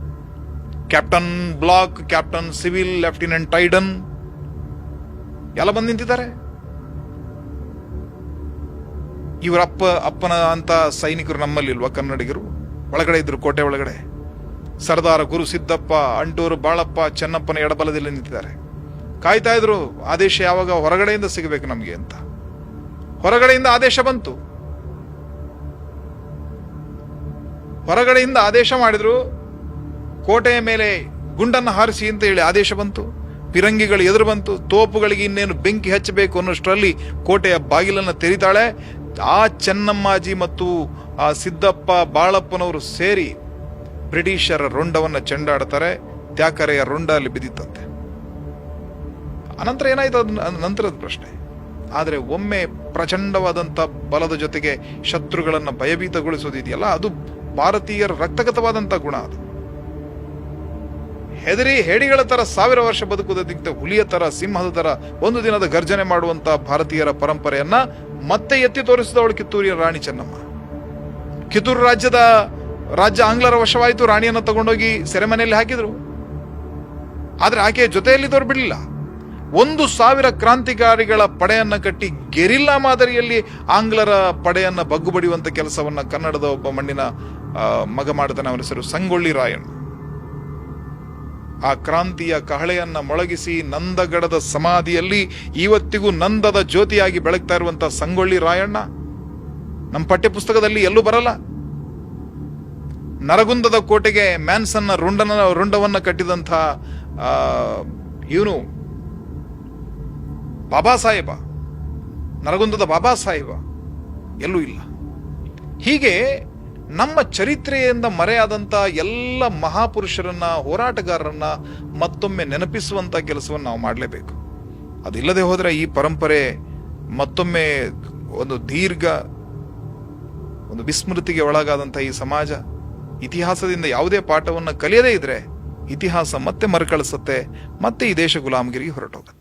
S1: Captain Black, captain Civil, lieutenant Tyden ಎಲ್ಲ ಬಂದು ನಿಂತಿದ್ದಾರೆ. ಇವರ ಅಪ್ಪನ ಅಂತ ಸೈನಿಕರು ನಮ್ಮಲ್ಲಿಲ್ವಾ, ಕನ್ನಡಿಗರು ಒಳಗಡೆ ಇದ್ರು ಕೋಟೆ ಒಳಗಡೆ. ಸರ್ದಾರ ಗುರು ಸಿದ್ದಪ್ಪ, ಅಂಟೂರು ಬಾಳಪ್ಪ, ಚೆನ್ನಪ್ಪನ ಎಡಬಲದಲ್ಲಿ ನಿಂತಿದ್ದಾರೆ. ಕಾಯ್ತಾ ಇದ್ರು ಆದೇಶ ಯಾವಾಗ ಹೊರಗಡೆಯಿಂದ ಸಿಗಬೇಕು ನಮಗೆ ಅಂತ. ಹೊರಗಡೆಯಿಂದ ಆದೇಶ ಬಂತು. ಹೊರಗಡೆಯಿಂದ ಆದೇಶ ಮಾಡಿದ್ರು, ಕೋಟೆಯ ಮೇಲೆ ಗುಂಡನ್ನು ಹಾರಿಸಿ ಅಂತ ಹೇಳಿ ಆದೇಶ ಬಂತು. ಪಿರಂಗಿಗಳು ಎದುರು ಬಂತು. ತೋಪುಗಳಿಗೆ ಇನ್ನೇನು ಬೆಂಕಿ ಹಚ್ಚಬೇಕು ಅನ್ನೋಷ್ಟರಲ್ಲಿ ಕೋಟೆಯ ಬಾಗಿಲನ್ನು ತೆರೀತಾಳೆ. ಆ ಚೆನ್ನಮ್ಮಾಜಿ ಮತ್ತು ಆ ಸಿದ್ದಪ್ಪ ಬಾಳಪ್ಪನವರು ಸೇರಿ ಬ್ರಿಟಿಷರ ರುಂಡವನ್ನ ಚೆಂಡಾಡ್ತಾರೆ. ತ್ಯಾಕರೆಯ ರುಂಡ ಅಲ್ಲಿ ಬಿದ್ದಿತ್ತಂತೆ. ಅನಂತರ ಏನಾಯ್ತು ನಂತರದ ಪ್ರಶ್ನೆ. ಆದರೆ ಒಮ್ಮೆ ಪ್ರಚಂಡವಾದಂತ ಬಲದ ಜೊತೆಗೆ ಶತ್ರುಗಳನ್ನ ಭಯಭೀತಗೊಳಿಸೋದಿದೆಯಲ್ಲ, ಅದು ಭಾರತೀಯರ ರಕ್ತಗತವಾದಂತ ಗುಣ. ಅದು ಹೆದರಿ ಹೇಡಿಗಳ ತರ 1000 ವರ್ಷ ಬದುಕುವುದಕ್ಕಿಂತ ಹುಲಿಯ ತರ, ಸಿಂಹದ ತರ ಒಂದು ದಿನದ ಗರ್ಜನೆ ಮಾಡುವಂತ ಭಾರತೀಯರ ಪರಂಪರೆಯನ್ನ ಮತ್ತೆ ಎತ್ತಿ ತೋರಿಸಿದವಳು ಕಿತ್ತೂರಿನ ರಾಣಿ ಚೆನ್ನಮ್ಮ. ಕಿತ್ತೂರು ರಾಜ್ಯ ಆಂಗ್ಲರ ವಶವಾಯಿತು. ರಾಣಿಯನ್ನ ತಗೊಂಡೋಗಿ ಸೆರೆಮನೆಯಲ್ಲಿ ಹಾಕಿದ್ರು. ಆದ್ರೆ ಆಕೆಯ ಜೊತೆಯಲ್ಲಿದ್ದವರು ಬಿಡಲಿಲ್ಲ. 1000 ಕ್ರಾಂತಿಕಾರಿಗಳ ಪಡೆಯನ್ನ ಕಟ್ಟಿ ಗೆರಿಲ್ಲಾ ಮಾದರಿಯಲ್ಲಿ ಆಂಗ್ಲರ ಪಡೆಯನ್ನ ಬಗ್ಗು ಬಡಿಯುವಂತ ಕೆಲಸವನ್ನ ಕನ್ನಡದ ಒಬ್ಬ ಮಣ್ಣಿನ ಮಗ ಮಾಡ್ತಾನೆ. ಅವನ ಹೆಸರು ಸಂಗೊಳ್ಳಿ ರಾಯಣ್ಣ. ಆ ಕ್ರಾಂತಿಯ ಕಹಳೆಯನ್ನ ಮೊಳಗಿಸಿ ನಂದಗಡದ ಸಮಾಧಿಯಲ್ಲಿ ಇವತ್ತಿಗೂ ನಂದದ ಜ್ಯೋತಿಯಾಗಿ ಬೆಳಗ್ತಾ ಇರುವಂತಹ ಸಂಗೊಳ್ಳಿ ರಾಯಣ್ಣ ನಮ್ಮ ಪಠ್ಯ ಪುಸ್ತಕದಲ್ಲಿ ಎಲ್ಲೂ ಬರಲ್ಲ. ನರಗುಂದದ ಕೋಟೆಗೆ ಮ್ಯಾನ್ಸನ್ನ ರುಂಡವನ್ನ ಕಟ್ಟಿದಂಥ ಇವನು ಬಾಬಾ ಸಾಹೇಬ, ನರಗುಂದದ ಬಾಬಾ ಸಾಹೇಬ ಎಲ್ಲೂ ಇಲ್ಲ. ಹೀಗೆ ನಮ್ಮ ಚರಿತ್ರೆಯಿಂದ ಮರೆಯಾದಂಥ ಎಲ್ಲ ಮಹಾಪುರುಷರನ್ನ, ಹೋರಾಟಗಾರರನ್ನ ಮತ್ತೊಮ್ಮೆ ನೆನಪಿಸುವಂತ ಕೆಲಸವನ್ನು ನಾವು ಮಾಡಲೇಬೇಕು. ಅದಿಲ್ಲದೆ ಹೋದ್ರೆ ಈ ಪರಂಪರೆ ಮತ್ತೊಮ್ಮೆ ಒಂದು ವಿಸ್ಮೃತಿಗೆ ಒಳಗಾದಂಥ ಈ ಸಮಾಜ ಇತಿಹಾಸದಿಂದ ಯಾವುದೇ ಪಾಠವನ್ನು ಕಲಿಯದೇ ಇದ್ರೆ ಇತಿಹಾಸ ಮತ್ತೆ ಮರುಕಳಿಸುತ್ತೆ, ಮತ್ತೆ ಈ ದೇಶ ಗುಲಾಮಗಿರಿಗೆ ಹೊರಟೋಗುತ್ತೆ.